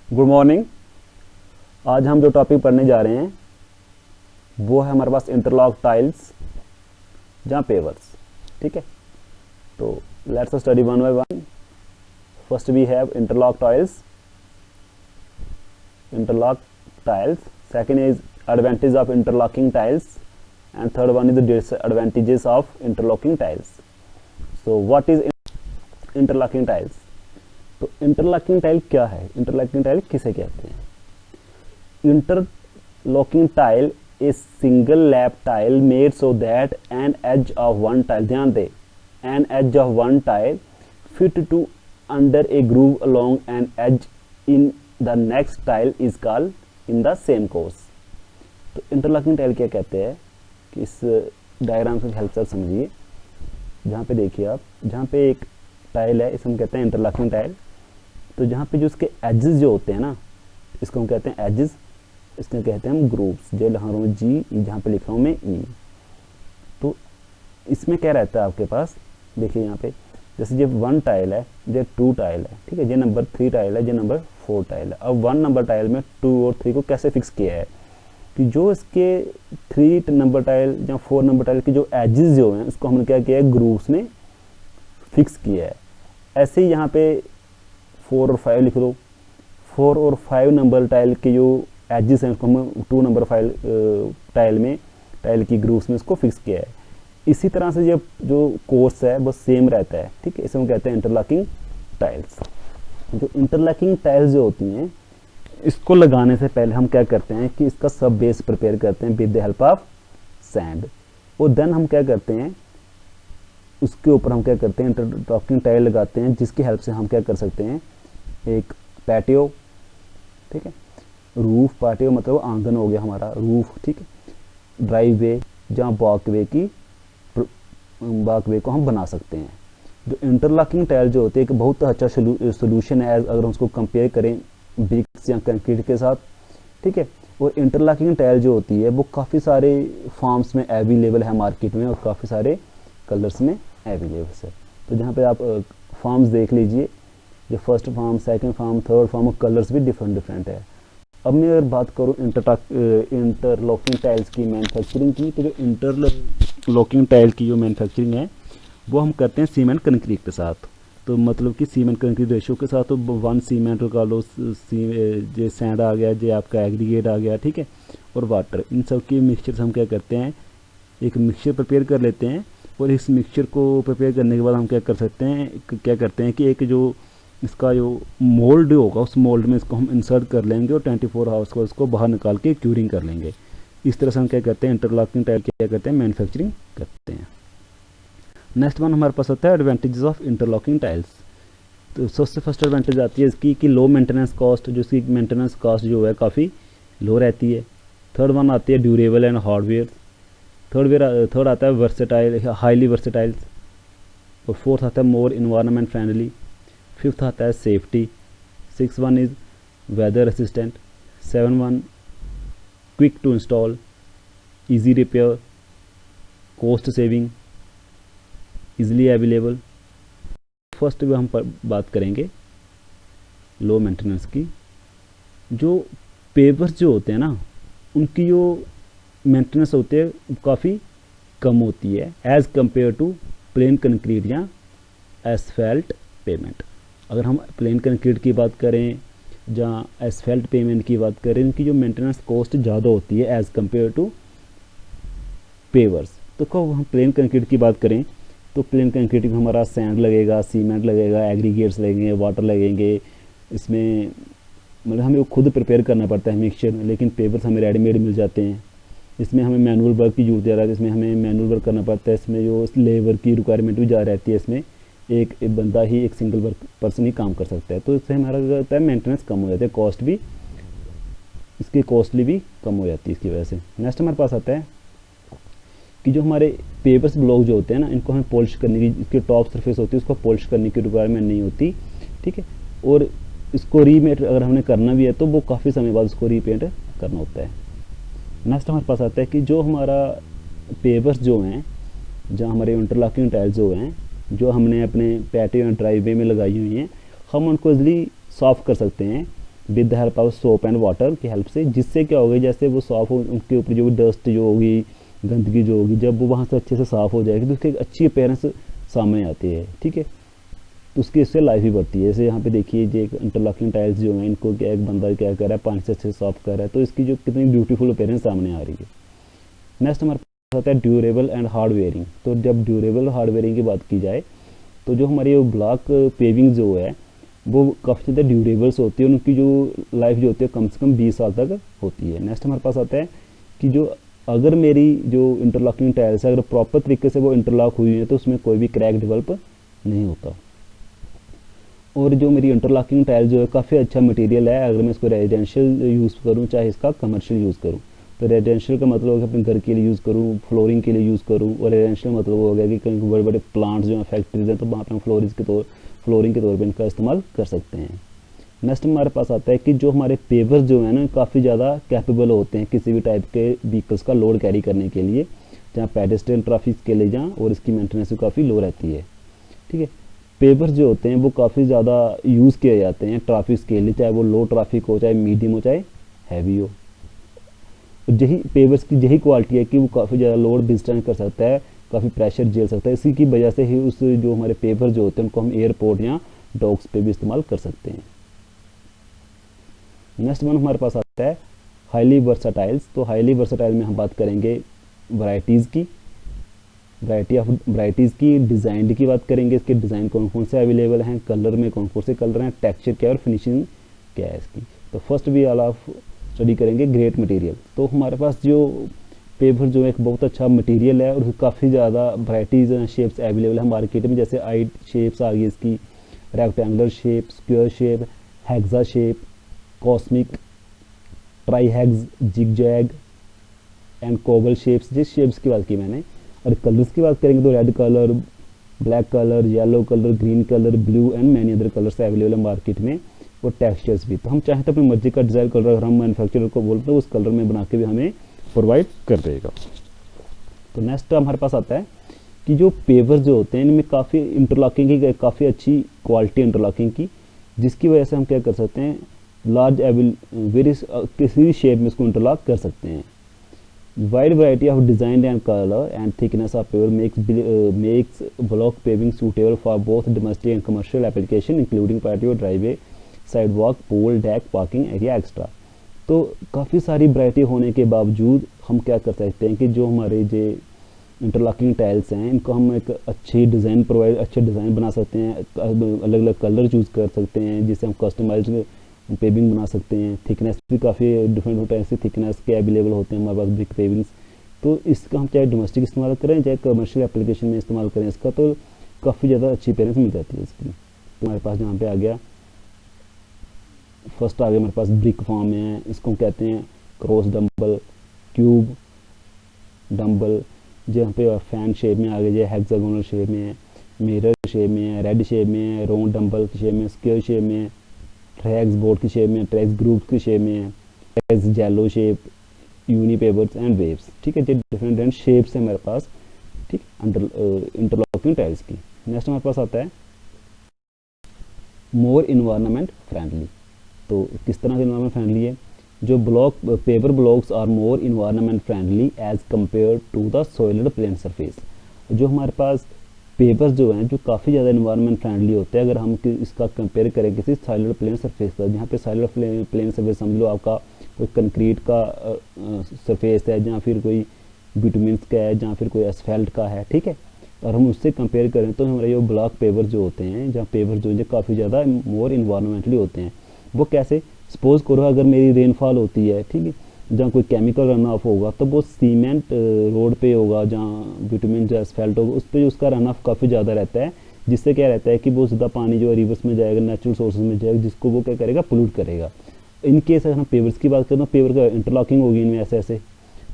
Good morning. आज हम जो टॉपिक पढ़ने जा रहे हैं वो है हमारे पास इंटरलॉक टाइल्स जहाँ पेवर्स। ठीक है, तो let's study one by one. First we have interlock tiles, second is advantage of interlocking tiles and third one is the disadvantages of interlocking tiles. So what is interlocking tiles? तो interlocking tile क्या है? Interlocking tile किसे कहते हैं? Interlocking tile a single lap tile made so that an edge of one tile, ध्यान दे, an edge of one tile fit to under a groove along an edge in the next tile is called in the same course. तो interlocking tile क्या कहते हैं कि इस diagram से help से समझिए। जहाँ पे देखिए आप, जहाँ पे एक टाइल है इसे हम कहते हैं इंटरलॉकिंग टाइल। तो जहाँ पे जो उसके एजेस जो होते हैं ना, इसको हम कहते हैं एजेस, इसको कहते हैं हम ग्रूव्स। जो लिखा हूँ जी, जहाँ पे लिखा हूँ मैं ई। तो इसमें क्या रहता है आपके पास, देखिए यहाँ पे जैसे ये वन टाइल है, ये टू टाइल है, ठीक है, ये नंबर 3 टाइल है, ये नंबर 4 टाइल है। अब 1 नंबर टाइल में 2 और 3 को कैसे फिक्स किया है कि जो इसके 3 नंबर टाइल या 4 नंबर टाइल की जो एजेस जो हैं उसको हमने क्या किया है, ग्रूव्स में फिक्स किया है। ऐसे ही यहाँ पे 4 और 5 लिख दो। 4 और 5 नंबर टाइल के जो एजेस हैं उसको हम 2 नंबर टाइल की ग्रूव्स में इसको फिक्स किया है। इसी तरह से जो कोर्स है वो सेम रहता है, ठीक है, इसे हम कहते हैं इंटरलॉकिंग टाइल्स। जो इंटरलॉकिंग टाइल्स जो होती हैं इसको लगाने से पहले हम क्या करते हैं कि इसका सब बेस प्रिपेयर करते हैं with the help of sand, और देन हम क्या करते हैं उसके ऊपर हम क्या करते हैं इंटरलॉकिंग टाइल लगाते हैं, जिसकी हेल्प से हम क्या कर सकते हैं एक पैटियो, ठीक है, रूफ, पैटियो मतलब आंगन हो गया हमारा रूफ, ठीक है, ड्राइववे जहाँ वॉकवे को हम बना सकते हैं। जो इंटरलॉकिंग टाइल जो होती है एक बहुत अच्छा सोल्यूशन है अगर हम उसको कंपेयर करें ब्रिक्स या कंक्रीट के साथ, ठीक है। और इंटरलॉकिंग टाइल जो होती है वो काफ़ी सारे फॉर्म्स में अवेलेबल है मार्केट में, और काफ़ी सारे कलर्स में अवेलेबल है। तो जहाँ पे आप फॉर्म्स देख लीजिए, जो first form, second form, third form, और कलर्स भी डिफरेंट है। अब मैं अगर बात करूँ इंटरलॉकिंग टाइल्स की मैन्युफैक्चरिंग की, तो जो इंटरलॉकिंग टाइल की जो मैन्युफैक्चरिंग है वो हम करते हैं सीमेंट कंक्रीट के साथ। तो मतलब कि सीमेंट कंक्रीट रेशियो के साथ, तो 1 सीमेंट का लो, जो सैंड आ गया, जो आपका एग्रीगेट आ गया, ठीक है, और वाटर, इन सब की मिक्सचर से हम क्या करते हैं एक मिक्सचर प्रिपेयर कर लेते हैं। और इस मिक्सचर को प्रिपेयर करने के बाद हम क्या करते हैं कि एक जो इसका जो मोल्ड होगा उस मोल्ड में इसको हम इंसर्ट कर लेंगे और 24 आवर्स को उसको बाहर निकाल के क्यूरिंग कर लेंगे। इस तरह से हम क्या करते हैं इंटरलॉकिंग टाइल क्या करते हैं मैन्युफैक्चरिंग करते हैं। नेक्स्ट वन हमारे पास आता है एडवांटेजेस ऑफ इंटरलॉकिंग टाइल्स। तो सबसे फर्स्ट एडवांटेज आती है इसकी कि लो मेंटेनेंस कॉस्ट, जो इसकी मेंटेनेंस कॉस्ट जो है काफ़ी लो रहती है। थर्ड वन आती है ड्यूरेबल एंड हार्डवेयर। थर्ड आता है वर्सेटाइल, हाईली वर्सेटाइल्स। और फोर्थ आता है मोर इन्वायरमेंट फ्रेंडली। फिफ्थ आता है safety. 6 one is weather assistant. 7 one quick to install, easy repair, cost saving, easily available. First भी हम बात करेंगे लो मेंटेनेंस की। जो पेवर्स जो होते हैं ना उनकी जो मेंटेनेंस होती है काफ़ी कम होती है as compare to plain concrete या एसफेल्ट पेमेंट। अगर हम प्लेन कंक्रीट की बात करें या एसफेल्ट पेमेंट की बात करें, इनकी जो मेंटेनेंस कॉस्ट ज़्यादा होती है एज़ कम्पेयर टू पेवर्स। तो कब हम प्लेन कंक्रीट की बात करें तो प्लेन कंक्रीट में हमारा सैंड लगेगा, सीमेंट लगेगा, एग्रीगेट्स लगेंगे, वाटर लगेंगे, इसमें मतलब हमें खुद प्रिपेयर करना पड़ता है मिक्सचर। लेकिन पेवर्स हमें रेडीमेड मिल जाते हैं। इसमें हमें मैनुअल वर्क की जरूरत ज़्यादा है, इसमें हमें मैनुअल वर्क करना पड़ता है। इसमें जो लेबर की रिक्वायरमेंट भी ज़्यादा रहती है, इसमें एक बंदा ही, एक सिंगल वर्क पर्सन ही काम कर सकता है। तो इससे हमारा क्या होता है मेंटेनेंस कम हो जाता है, कॉस्ट भी इसकी कॉस्टली भी कम हो जाती है इसकी वजह से। नेक्स्ट हमारे पास आता है कि जो हमारे पेपर्स ब्लॉक जो होते हैं ना, इनको हमें पॉलिश करने की, इसकी टॉप सरफेस होती है उसको पॉलिश करने की रिक्वायरमेंट नहीं होती, ठीक है। और इसको रीपेंट अगर हमने करना भी है तो वो काफ़ी समय बाद उसको रीपेंट करना होता है। नेक्स्ट हमारे पास आता है कि जो हमारा पेपर्स जो हैं, जहाँ हमारे इंटरलॉकिंग टाइल्स जो हैं, जो हमने अपने पैटियो या ड्राइववे में लगाई हुई हैं, हम उनको इजली सॉफ्ट कर सकते हैं with the help of soap and water की हेल्प से, जिससे क्या होगा जैसे वो साफ़ हो, उनके ऊपर जो डस्ट जो होगी, गंदगी जो होगी, जब वो वहाँ से अच्छे से साफ़ हो जाएगी तो उसकी एक अच्छी अपीयरेंस सामने आती है। ठीक है, तो उसकी इससे लाइफ भी बढ़ती है। जैसे यहाँ पे देखिए जो इंटरलॉकिंग टाइल्स जो हैं, इनको क्या एक बंदा क्या कर रहा है, पानी से अच्छे से साफ कर रहा है, तो इसकी जो कितनी ब्यूटीफुल अपीयरेंस सामने आ रही है। नेक्स्ट हमारे पास आता है ड्यूरेबल एंड हार्ड वेयरिंग। तो जब ड्यूरेबल हार्ड वेयरिंग की बात की जाए तो जो हमारी ब्लॉक पेविंग जो है वो काफ़ी ज़्यादा ड्यूरेबल्स होती है, उनकी जो लाइफ जो होती है कम से कम 20 साल तक होती है। नेक्स्ट हमारे पास आता है कि जो अगर मेरी जो इंटरलॉकिंग टाइल्स है अगर प्रॉपर तरीके से वो इंटरलॉक हुई है तो उसमें कोई भी क्रैक डेवलप नहीं होता। और जो मेरी इंटरलॉकिंग टाइल जो है काफ़ी अच्छा मटेरियल है, अगर मैं इसको रेजिडेंशियल यूज़ करूँ चाहे इसका कमर्शियल यूज़ करूँ। तो रेजिडेंशियल का मतलब होगा अपने घर के लिए यूज़ करूँ, फ्लोरिंग के लिए यूज़ करूँ, और रेजिडेंशियल मतलब हो गया कि कहीं बड़े बड़े प्लांट्स जो हैं फैक्ट्रीज हैं तो वहाँ पर हम फ्लोरिंग के तौर पर इनका इस्तेमाल कर सकते हैं। नेक्स्ट हमारे पास आता है कि जो हमारे पेवर्स जो है ना काफ़ी ज़्यादा कैपेबल होते हैं किसी भी टाइप के व्हीकल्स का लोड कैरी करने के लिए, जहाँ पेडेस्ट्रियन ट्रैफिक के लिए जहाँ, और इसकी मेंटेनेंस भी काफ़ी लो रहती है। ठीक है, पेवर्स जो होते हैं वो काफ़ी ज़्यादा यूज़ किए जाते हैं ट्रैफिक के लिए, चाहे वो लो ट्रैफिक हो, चाहे मीडियम हो, चाहे हैवी हो। यही पेवर्स की यही क्वालिटी है कि वो काफ़ी ज़्यादा लोड विथस्टैंड कर सकता है, काफ़ी प्रेशर झेल सकता है। इसी की वजह से ही उस जो हमारे पेवर जो होते हैं उनको हम एयरपोर्ट या डॉक्स पे भी इस्तेमाल कर सकते हैं। नेक्स्ट वन हमारे पास आता है हाईली वर्साटाइल्स। तो हाईली वर्साटाइल में हम बात करेंगे वैरायटीज़ की डिज़ाइन की बात करेंगे। इसके डिज़ाइन कौन कौन से अवेलेबल हैं, कलर में कौन कौन से कलर हैं, टेक्सचर क्या है और फिनिशिंग क्या है इसकी। तो फर्स्ट भी ऑल ऑफ स्टडी करेंगे ग्रेट मटेरियल। तो हमारे पास जो पेपर जो है एक बहुत अच्छा मटेरियल है और काफ़ी ज़्यादा वैरायटीज़ शेप्स अवेलेबल है मार्केट में। जैसे आई शेप्स आ गई इसकी, rectangular shape, square shape, hexa shape, cosmic, tri hex, zigzag and cobble shapes, जिस शेप्स की बात की मैंने। और कलर्स की बात करेंगे तो red colour, black colour, yellow colour, green colour, blue and many other colours available है मार्केट में, और टेक्सचर्स भी। तो हम चाहें तो अपनी मर्जी का डिज़ाइन कलर अगर हम मैन्युफैक्चरर को बोलते हैं उस कलर में बना के भी हमें प्रोवाइड कर देगा। तो नेक्स्ट हमारे पास आता है कि जो पेवर्स जो होते हैं इनमें काफ़ी इंटरलॉकिंग की काफ़ी अच्छी क्वालिटी इंटरलॉकिंग की, जिसकी वजह से हम क्या कर सकते हैं लार्ज वेरियस किसी भी शेप में इसको इंटरलॉक कर सकते हैं। Wide variety of design and colour and thickness of paver makes block paving suitable for both domestic and commercial application including patio, driveway, sidewalk, pool, deck, parking area extra. तो काफ़ी सारी variety होने के बावजूद हम क्या कर सकते हैं कि जो हमारे जो इंटरलॉकिंग टाइल्स हैं इनको हम एक अच्छे डिज़ाइन बना सकते हैं, अलग अलग कलर चूज़ कर सकते हैं जिससे हम कस्टमाइज पेविंग बना सकते हैं। थिकनेस भी काफ़ी डिफरेंट टाइप से थिकनेस के अवेलेबल होते हैं हमारे पास ब्रिक पेविंग्स। तो इसका हम चाहे डोमेस्टिक इस्तेमाल करें चाहे कमर्शियल एप्लीकेशन में इस्तेमाल करें इसका, तो काफ़ी ज़्यादा अच्छी अपीयरेंस मिल जाती है इसकी। तो हमारे पास यहाँ पे आ गया, फर्स्ट आ गया हमारे पास ब्रिक फॉर्म में है, इसको कहते हैं क्रॉस डंबल, क्यूब डंबल, जहाँ पे फैन शेप में आ गया, जो हेक्सागोनल शेप में है, मिरर शेप में है, रेड शेप में है, राउंड डंबल की शेप में, स्क्वायर शेप में, ट्रैक्स बोर्ड की शेप में, ट्रैक्स ग्रुप की शेप में, ट्रैक्स जेलो शेप, यूनिपेपर्स एंड वेव्स। ठीक है, जो डिफरेंट शेप्स है हमारे पास, ठीक, इंटरलॉकिंग टाइल्स की। नेक्स्ट हमारे पास आता है मोर इन्वायरमेंट फ्रेंडली। तो किस तरह से इन्वायरमेंट फ्रेंडली है, जो paver blocks are more environment friendly as compare to the soiled plain surface. जो हमारे पास पेपर्स जो हैं जो काफ़ी ज़्यादा इन्वायरमेंट फ्रेंडली होते हैं अगर हम इसका कंपेयर करें किसी सॉलिड प्लेन सरफेस का। जहाँ पे सॉलिड प्लेन सरफेस समझ लो आपका कोई कंक्रीट का सरफेस है, जहाँ फिर कोई बिटुमिन्स का है, जहाँ फिर कोई एसफेल्ट का है। ठीक है, और हम उससे कंपेयर करें तो हमारे जो ब्लॉक पेपर जो होते हैं, जहाँ पेपर जो है काफ़ी ज़्यादा मोर इन्वायरमेंटली होते हैं। वो कैसे, सपोज करो अगर मेरी रेनफॉल होती है, ठीक है, जहाँ कोई केमिकल रन ऑफ होगा तो वो सीमेंट रोड पे होगा, जहाँ बिटुमिन जो एसफेल्ट होगा उस पर उसका रन ऑफ काफ़ी ज़्यादा रहता है, जिससे क्या रहता है कि वो सीधा पानी जो है रिवर्स में जाएगा, नेचुरल सोर्सेज में जाएगा, जिसको वो क्या करेगा, पोल्यूट करेगा। इन केस अगर हम पेवर्स की बात करें तो पेवर का इंटरलॉकिंग होगी, इनमें ऐसे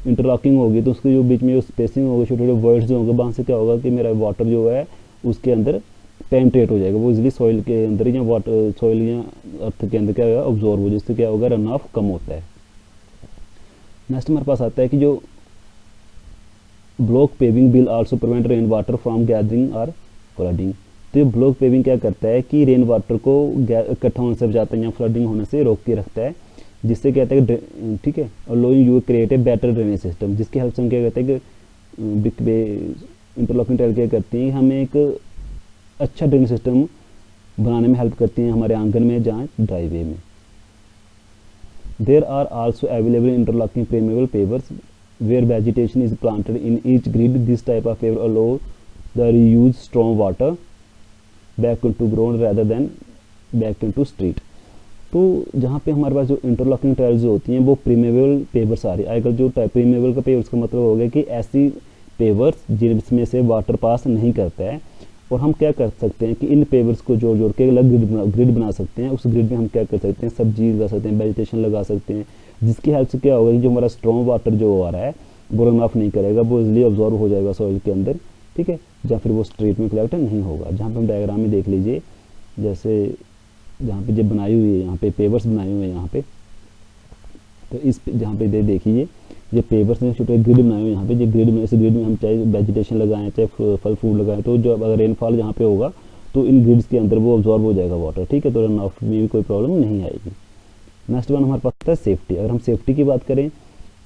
इंटरलॉकिंग होगी तो उसके जो बीच में जो स्पेसिंग होगी, छोटे छोटे वर्ड्स जो होंगे, वहाँ से क्या होगा कि मेरा वाटर जो है उसके अंदर पेंट्रेट हो जाएगा, वो इजीली सॉइल के अंदर या वाटर सॉइल या अर्थ के अंदर क्या होगा, ऑब्जॉर्व हो, जिससे क्या होगा, रन ऑफ कम होता है। नेक्स्ट हमारे पास आता है कि जो block paving will also prevent rain water from gathering और फ्लडिंग। तो ये ब्लॉक पेविंग क्या करता है कि रेन वाटर को इकट्ठा होने से बचाता है या फ्लडिंग होने से रोक के रखता है, जिससे कहता है कि ठीक है, और lowing you create a better drainage system, जिसकी हेल्प से हम क्या कहते हैं कि इंटरलॉकिंग टाइल क्या करती है, हमें एक अच्छा ड्रेनेज सिस्टम बनाने में हेल्प करती हैं हमारे आंगन में जहाँ ड्राईवे में। There are also available interlocking permeable pavers where vegetation is planted in each grid. This type of paver allow the reuse storm water back into ground rather than back into street. तो जहाँ पे हमारे पास जो interlocking tiles जो होती हैं वो preamble pavers आ रही है आजकल। जो प्रीमेबल का पेवर्स का मतलब हो गया कि ऐसी पेवर्स जिसमें से वाटर पास नहीं करता है, और हम क्या कर सकते हैं कि इन पेवर्स को जोड़ जोड़ के अलग ग्रिड बना सकते हैं। उस ग्रिड में हम क्या कर सकते हैं, सब्जी लगा सकते हैं, वेजिटेशन लगा सकते हैं, जिसकी हेल्प से क्या होगा कि जो हमारा स्ट्रॉन्ग वाटर जो आ रहा है वो रन ऑफ नहीं करेगा, वो इजली ऑब्जॉर्व हो जाएगा सॉइल के अंदर, ठीक है, या फिर वो स्ट्रीट में कलेक्ट नहीं होगा। जहाँ पे हम डायग्राम में देख लीजिए, जैसे जहाँ पे जब बनाई हुई है, यहाँ पे पेवर्स बनाए हुए हैं यहाँ पे, तो इस जहाँ पे देखिए ये पेवर्स ने छोटे ग्रिड बनाए हुए हैं यहाँ पे। जो ग्रिड में, इस ग्रिड में हम चाहे वेजिटेशन लगाएं चाहे फल फ्रूट लगाएं, तो जो अगर रेनफॉल जहाँ पे होगा तो इन ग्रिड्स के अंदर वो ऑब्जॉर्व हो जाएगा वाटर, ठीक है, तो रन ऑफ में भी कोई प्रॉब्लम नहीं आएगी। नेक्स्ट वन हमारे पास है सेफ्टी। अगर हम सेफ्टी की बात करें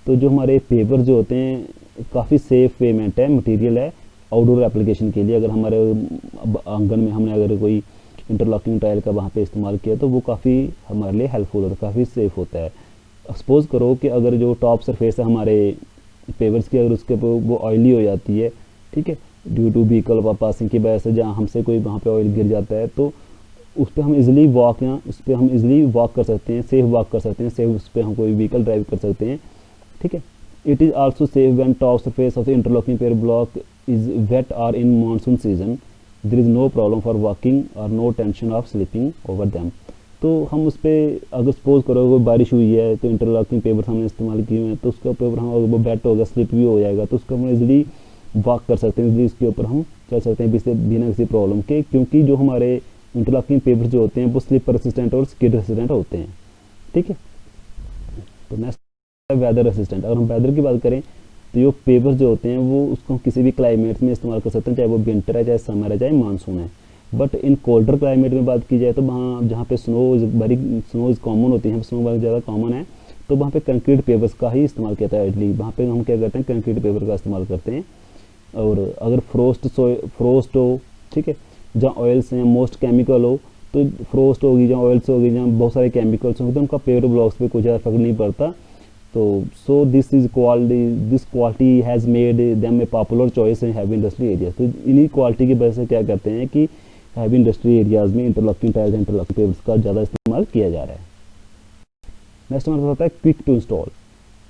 तो जो हमारे पेपर जो होते हैं काफ़ी सेफ पेमेंट है, मटेरियल है आउटडोर एप्लीकेशन के लिए। अगर हमारे आंगन में हमने अगर कोई इंटरलॉकिंग टाइल का वहाँ पे इस्तेमाल किया तो वो काफ़ी हमारे लिए हेल्पफुल और काफ़ी सेफ होता है। सपोज़ करो कि अगर जो टॉप सरफेस है हमारे पेवर्स की, अगर उसके ऊपर वो ऑयली हो जाती है, ठीक है, ड्यू टू व्हीकल पासिंग की वजह से, जहाँ हमसे कोई वहाँ पे ऑयल गिर जाता है, तो उस पर हम इजीली वॉक या उस पर हम इजीली वॉक कर सकते हैं, सेफ वॉक कर सकते हैं, सेफ उस पर हम कोई व्हीकल ड्राइव कर सकते हैं, ठीक है। It is also safe when top surface of the interlocking paver block is wet और in monsoon season, there is no problem for walking और no tension of slipping over them. तो हम उस पर अगर सपोज करो कोई बारिश हुई है तो इंटरलॉकिंग पेपर हमने इस्तेमाल किए हैं, तो उसका पेपर हम अगर वो वेट होगा, स्लिप भी हो जाएगा, तो उसको हम इजीली वॉक कर सकते हैं, इजीली इसके ऊपर हम चल सकते हैं बिना किसी प्रॉब्लम के, क्योंकि जो हमारे इंटरलॉकिंग पेपर जो होते हैं वो स्लिप रेसिस्टेंट और स्किड रेसिस्टेंट होते हैं, ठीक है। तो नेक्स्ट वेदर रेसिस्टेंट। अगर हम वेदर की बात करें तो जो पेपर जो होते हैं वो उसको हम किसी भी क्लाइमेट में इस्तेमाल कर सकते हैं, चाहे वो विंटर है, चाहे समर है, चाहे मानसून है। बट इन कोल्डर क्लाइमेट में बात की जाए तो वहाँ जहाँ पे स्नो इज़ कॉमन होती है, स्नो बहुत ज़्यादा कॉमन है, तो वहाँ पे कंक्रीट पेपर्स का ही इस्तेमाल किया जाता है। इडली वहाँ पे हम क्या करते हैं, कंक्रीट पेपर का इस्तेमाल करते हैं। और अगर फ्रोस्ट हो, ठीक है, जहाँ ऑयल्स हैं, मोस्ट केमिकल हो, तो फ्रोस्ट होगी जहाँ ऑयल्स होगी, जहाँ बहुत सारे केमिकल्स होंगे, तो उनका पेपर ब्लॉक्स पे कुछ ज़्यादा फर्क नहीं पड़ता। तो so this quality has made them A popular choice in heavy industry areas. तो इन्हीं क्वालिटी की वजह से क्या करते हैं कि हैवी इंडस्ट्री एरियाज में इंटरलॉकिंग टाइल्स, इंटरलॉकिंग पेपर्स का ज़्यादा इस्तेमाल किया जा रहा है। नेक्स्ट हमारे पास आता है क्विक टू इंस्टॉल।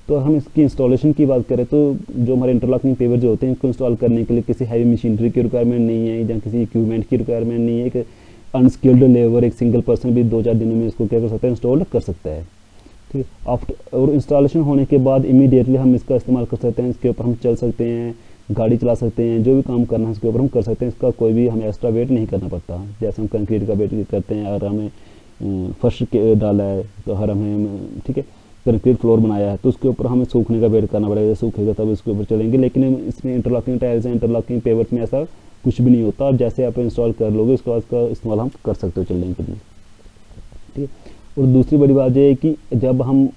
तो हम इसकी इंस्टॉलेशन की बात करें तो जो हमारे इंटरलॉकिंग पेपर जो होते हैं इनको इंस्टॉल करने के लिए किसी हैवी मशीनरी की रिक्वायरमेंट नहीं है, या किसी इक्विपमेंट की रिक्वायरमेंट नहीं है। एक अनस्किल्ड लेबर, एक सिंगल पर्सन भी 2-4 दिनों में इसको क्या कर सकता है, इंस्टॉल कर सकता है, ठीक है। आफ्टर और इंस्टॉलेशन होने के बाद इमीडिएटली हम इसका इस्तेमाल कर सकते हैं, इसके ऊपर हम चल सकते हैं, गाड़ी चला सकते हैं, जो भी काम करना है इसके ऊपर हम कर सकते हैं। इसका कोई भी हमें एक्स्ट्रा वेट नहीं करना पड़ता। जैसे हम कंक्रीट का वेट करते हैं, अगर हमें फर्श डाला है तो हर हमें, ठीक है, कंक्रीट फ्लोर बनाया है तो उसके ऊपर हमें सूखने का वेट करना पड़ेगा, सूखेगा तब इसके ऊपर चलेंगे। लेकिन इसमें इंटरलॉकिंग टाइल्स हैं, इंटरलॉकिंग पेवर्स में ऐसा कुछ भी नहीं होता। और जैसे आप इंस्टॉल कर लोगे उसके बाद इसका इस्तेमाल हम कर सकते हो चलने के लिए, ठीक है। और दूसरी बड़ी बात यह है कि जब हम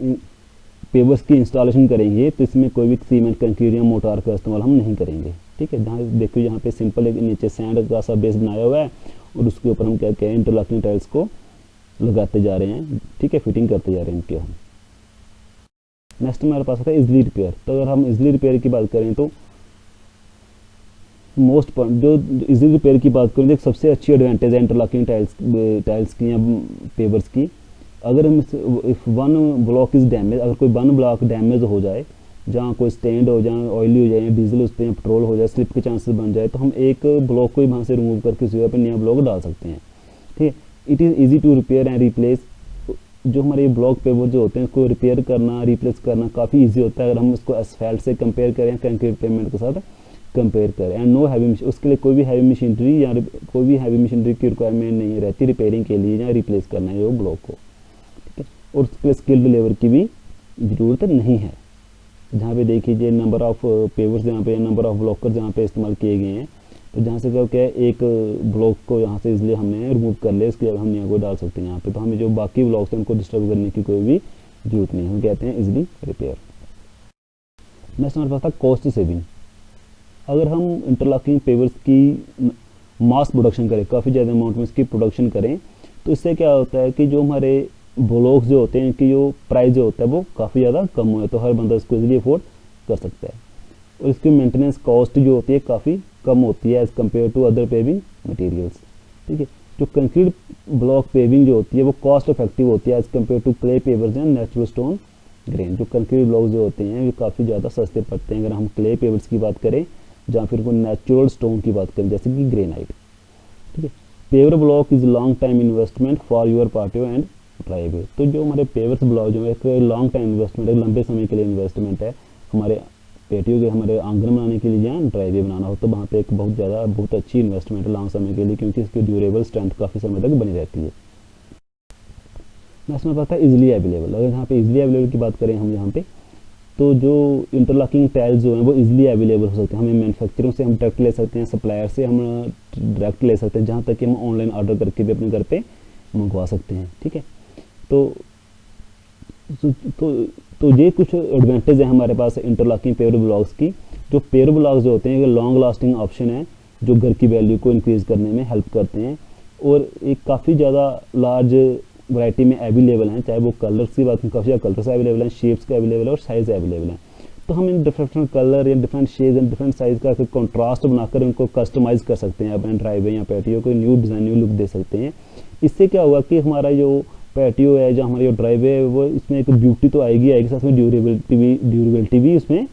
पेवर्स की इंस्टॉलेशन करेंगे तो इसमें कोई भी सीमेंट, कंक्रीट या मोटार का इस्तेमाल हम नहीं करेंगे, ठीक है। जहाँ देखो यहाँ पे सिंपल एक नीचे सैंड का सा बेस बनाया हुआ है और उसके ऊपर हम क्या क्या है, इंटरलॉकिंग टाइल्स को लगाते जा रहे हैं, ठीक है, फिटिंग करते जा रहे हैं इनके हम। नेक्स्ट हमारे पास आता है इजली रिपेयर। तो अगर हम इजली रिपेयर की बात करें तो जो इजली रिपेयर की बात करें तो सबसे अच्छी एडवांटेज है इंटरलॉकिंग टाइल्स की या पेवर्स की। अगर हम if one block is damage, अगर कोई वन ब्लॉक डैमेज हो जाए, जहाँ कोई स्टैंड हो जाए, ऑयली हो जाए, डीजल उस पर पेट्रोल हो जाए, स्लिप के चांसेस बन जाए, तो हम एक ब्लॉक को ही वहाँ से रिमूव करके उस जगह पर नया ब्लॉक डाल सकते हैं, ठीक है। It is easy to repair and replace. जो हमारे ब्लॉक पेवर जो होते हैं उसको रिपेयर करना, रिप्लेस करना काफ़ी ईजी होता है अगर हम उसको एसफाल्ट से कंपेयर करें, कंक्रीट पेमेंट के साथ कंपेयर करें। एंड नो हैवी, उसके लिए कोई भी हैवी मशीनरी या कोई भी हैवी मशीनरी की रिक्वायरमेंट नहीं रहती रिपेयरिंग के लिए या रिप्लेस करना है वो ब्लॉक को, ठीक है। और उसके लिए स्किल्ड लेबर की भी ज़रूरत नहीं है। जहाँ पे देखिए नंबर ऑफ़ पेवर्स जहाँ पे, नंबर ऑफ़ ब्लॉकर जहाँ पे इस्तेमाल किए गए हैं, तो जहाँ से क्या है एक ब्लॉक को यहाँ से इसलिए हमने रिमूव कर लिया, इसके हम यहाँ को डाल सकते हैं यहाँ पे, तो हमें जो बाकी ब्लॉक्स हैं उनको डिस्टर्ब करने की कोई भी जरूरत नहीं है, हम कहते हैं इजिली रिपेयर। नेक्स्ट हमारे पास था कॉस्ट सेविंग। अगर हम इंटरलॉकिंग पेवर्स की मास प्रोडक्शन करें, काफ़ी ज़्यादा अमाउंट में इसकी प्रोडक्शन करें, तो इससे क्या होता है कि जो हमारे ब्लॉक्स जो होते हैं इनकी जो प्राइस जो होता है वो काफ़ी ज़्यादा कम हो है, तो हर बंदा इसको इजीली अफोर्ड कर सकता है। और इसकी मेंटेनेंस कॉस्ट जो होती है काफ़ी कम होती है as compare to other paving materials. ठीक है, जो कंक्रीट ब्लॉक पेविंग जो होती है वो कॉस्ट इफेक्टिव होती है as compare to clay pavers and natural stone grain. जो कंक्रीट ब्लॉक जो होते हैं वो काफ़ी ज़्यादा सस्ते पड़ते हैं अगर हम क्ले पेवर्स की बात करें, या फिर कोई नेचुरल स्टोन की बात करें जैसे कि ग्रेनाइट। ठीक है, paver block is long time investment for your patio and driveway. तो जो हमारे पेवर्स ब्लॉक जो है एक लॉन्ग टाइम इन्वेस्टमेंट है, लंबे समय के लिए इन्वेस्टमेंट है, हमारे पेटियों के हमारे आंगन बनाने के लिए या ड्राइवे बनाना हो तो वहाँ पे एक बहुत अच्छी इन्वेस्टमेंट है लॉन्ग समय के लिए, क्योंकि इसकी ड्यूरेबल स्ट्रेंथ काफ़ी समय तक बनी रहती है। नेक्स्ट में पता है इजिली अवेलेबल। अगर यहाँ पे इजिली अवेलेबल की बात करें हम यहाँ पे, तो जो इंटरलॉकिंग टाइल्स जो हैं वो इजीली अवेलेबल हो सकते हैं। हमें मैन्युफैक्चरों से हम डायरेक्ट ले सकते हैं, सप्लायर से हम डायरेक्ट ले सकते हैं, जहाँ तक कि हम ऑनलाइन ऑर्डर करके भी अपने घर पे मंगवा सकते हैं। ठीक है, तो ये कुछ एडवांटेज है हमारे पास इंटरलॉकिंग पेवर ब्लॉक्स की। जो पेवर ब्लॉक्स जो होते हैं लॉन्ग लास्टिंग ऑप्शन है, जो घर की वैल्यू को इंक्रीज़ करने में हेल्प करते हैं, और एक काफ़ी ज़्यादा लार्ज वैरायटी में अवेलेबल हैं, चाहे वो कलर्स की बात करें, काफ़ी ज़्यादा कलर्स अवेलेबल हैं, शेप्स के अवेलेबल है और साइज़ अवेलेबल हैं। तो हम इन डिफरेंट कलर या different shapes and different size का कॉन्ट्रास्ट बनाकर उनको कस्टमाइज़ कर सकते हैं, अपने ड्राइवे या पैटियो को न्यू डिज़ाइन न्यू लुक दे सकते हैं। इससे क्या होगा कि हमारा जो पैटियो है, जो हमारी जो ड्राइवे है, वो इसमें एक ब्यूटी तो आएगी साथ में ड्यूरेबिलिटी भी इसमें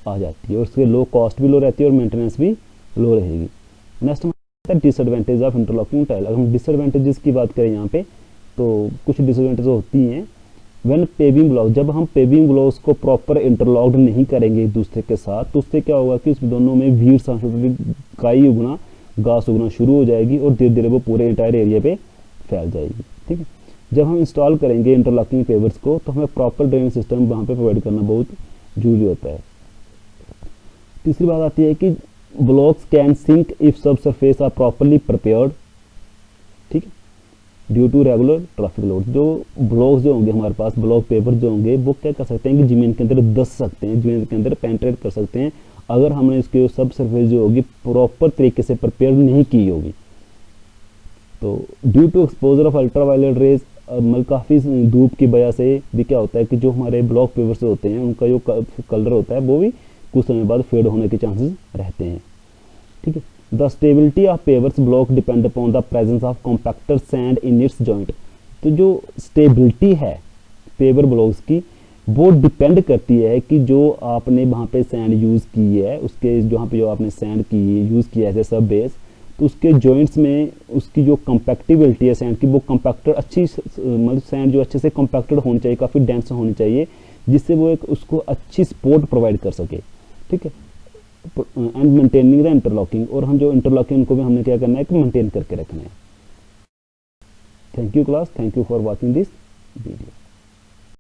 आ जाती है, और उसके लो कॉस्ट भी लो रहती है और मेंटेनेंस भी लो रहेगी। नेक्स्ट हमारा डिसएडवांटेज ऑफ इंटरलॉकिंग टाइल। अगर हम डिसएडवांटेजेस की बात करें यहाँ पे, तो कुछ डिसएडवांटेज होती हैं। व्हेन पेविंग ब्लॉक, जब हम पेविंग ब्लॉक्स को प्रॉपर इंटरलॉक्ड नहीं करेंगे एक दूसरे के साथ, तो उससे क्या होगा कि उस दोनों में वीड्स काई उगना, घास उगना शुरू हो जाएगी और धीरे धीरे वो पूरे इंटायर एरिया पे फैल जाएगी। ठीक है, जब हम इंस्टॉल करेंगे इंटरलॉकिंग पेवर्स को तो हमें प्रॉपर ड्रेनेज सिस्टम वहाँ पे प्रोवाइड करना बहुत जरूरी होता है। तीसरी बात आती है कि blocks can sink if sub surface are properly prepared. ठीक है, due to regular traffic load. जो ब्लॉक्स जो होंगे हमारे पास, ब्लॉक पेपर जो होंगे, वो क्या कर सकते हैं कि जमीन के अंदर धंस सकते हैं, जमीन के अंदर पेंट्रेट कर सकते हैं, अगर हमने इसके सब सरफेस जो होगी प्रॉपर तरीके से प्रिपेयर नहीं की होगी। तो due to exposure of ultraviolet rays, मतलब काफ़ी धूप की वजह से भी क्या होता है कि जो हमारे ब्लॉक पेपर्स होते हैं उनका जो कलर होता है वो भी कुछ समय बाद फेड होने के चांसेस रहते हैं। ठीक है, the stability of pavers block depend upon the presence of compactor sand in its joint. तो जो स्टेबिलिटी है पेवर ब्लॉक्स की वो डिपेंड करती है कि जो आपने वहाँ पे सैंड यूज़ की है, उसके जहाँ पे जो आपने सैंड की यूज़ किया है सब बेस, तो उसके जॉइंट्स में उसकी जो कंपैक्टिबिलिटी है सैंड की, वो कंपैक्टर अच्छी, मतलब सैंड जो अच्छे से कंपैक्टेड होनी चाहिए, काफ़ी डेंस होनी चाहिए, जिससे वो एक उसको अच्छी सपोर्ट प्रोवाइड कर सके। ठीक है, एंड मेंटेनिंग द इंटरलॉकिंग, और हम जो इंटरलॉकिंग उनको भी हमने क्या करना है कि मेंटेन करके रखना है। Thank you class, thank you for watching this video.